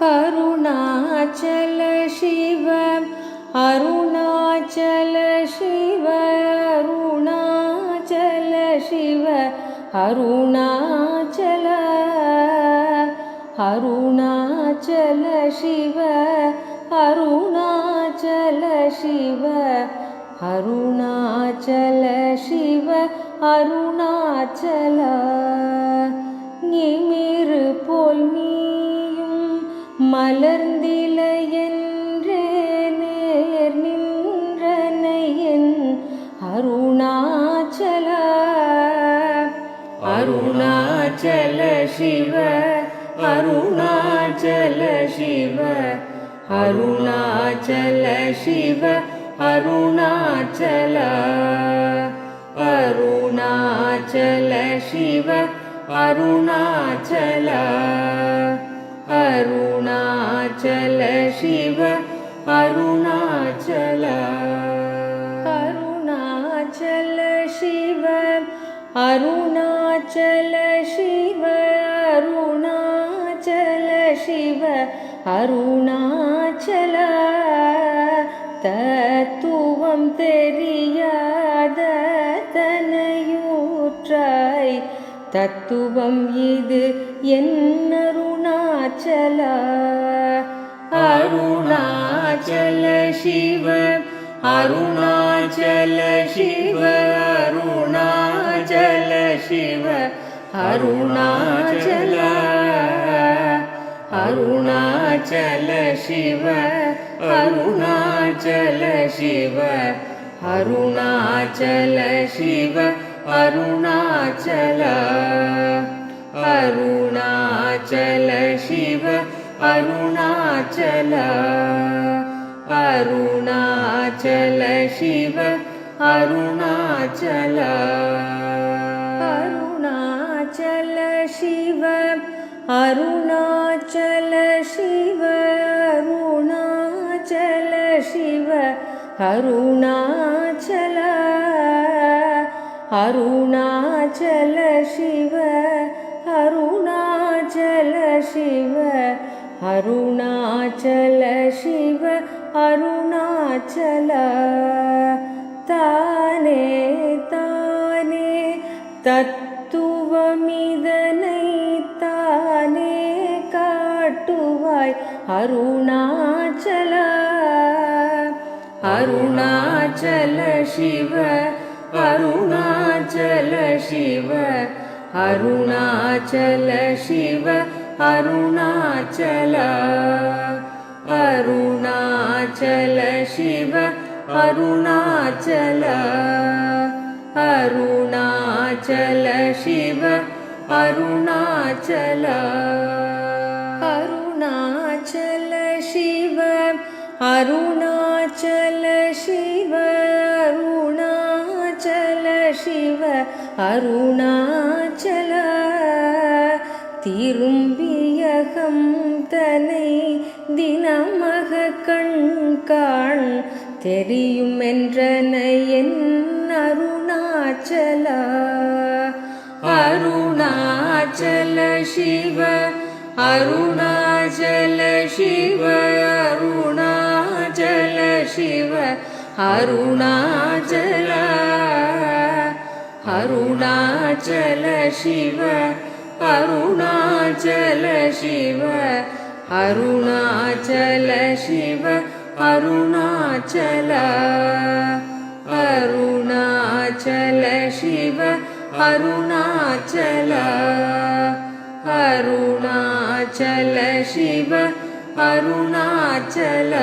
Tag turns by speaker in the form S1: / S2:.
S1: அருணாச்சல சிவ அருணாச்சல சிவ அருணாச்சல சிவ அருணாச்சல அருணாச்சல சிவ அருணாச்சல சிவ அருணாச்சல சிவ அருணாச்சல நிமிரு போல் நீயும் மலர்ந்திலையென்றே நேர் நின்றனையன் அருணாச்சல அருணாச்சல சிவ அருணாச்சல சிவ அருணாச்சல சிவ அருணாச்சல அருணாச்சல சிவ அருணாச்சல அருணாச்சல சிவ அருணாச்சல அருணாச்சல சிவ அருணாச்சல சிவ அருணாச்சல சிவ அருணாச்சல தத்துவம் தெரியாத தனையூற்றாய் தத்துவம் இது என் அருணாச்சல அருணாச்சல சிவ அருணாச்சல சிவ அருணாச்சல சிவ அருணாச்சல அருணாச்சல சிவ அருணாச்சல சிவ அருணாச்சல சிவ அருணாச்சல அருணாச்சல சிவ அருணாச்சல அருணாச்சல சிவ அருணாச்சல அருணாச்சல சிவ அருணாச்சல சிவ அருணாச்சல சிவ அருணாச்சல அருணாச்சல சிவ அருணாச்சல சிவ அருணாச்சல சிவ அருணாச்சல தானே தானே தத்துவமிதனை தானே காட்டுவாய் அருணாச்சல அருணாச்சல சிவ அருணாச்சல சிவ அருணாச்சல சிவ அருணாச்சல அருணாச்சல சிவ அருணாச்சல அருணாச்சல சிவ அருணாச்சல அருணாச்சல சிவ அருணாச்சல சிவ அருணாச்சல சிவ அருணாச்சல திரும்பியகம் தனை தினமக கண்காண் தெரியும் என்றன என் அருணாச்சல அருணாச்சல சிவ அருணாச்சல சிவ அருணாச்சல சிவ அருணாச்சல அருணாச்சல சிவ அருணாச்சல சிவ அருணாச்சல சிவ அருணாச்சல அருணாச்சல சிவ அருணாச்சல அருணாச்சல சிவ அருணாச்சல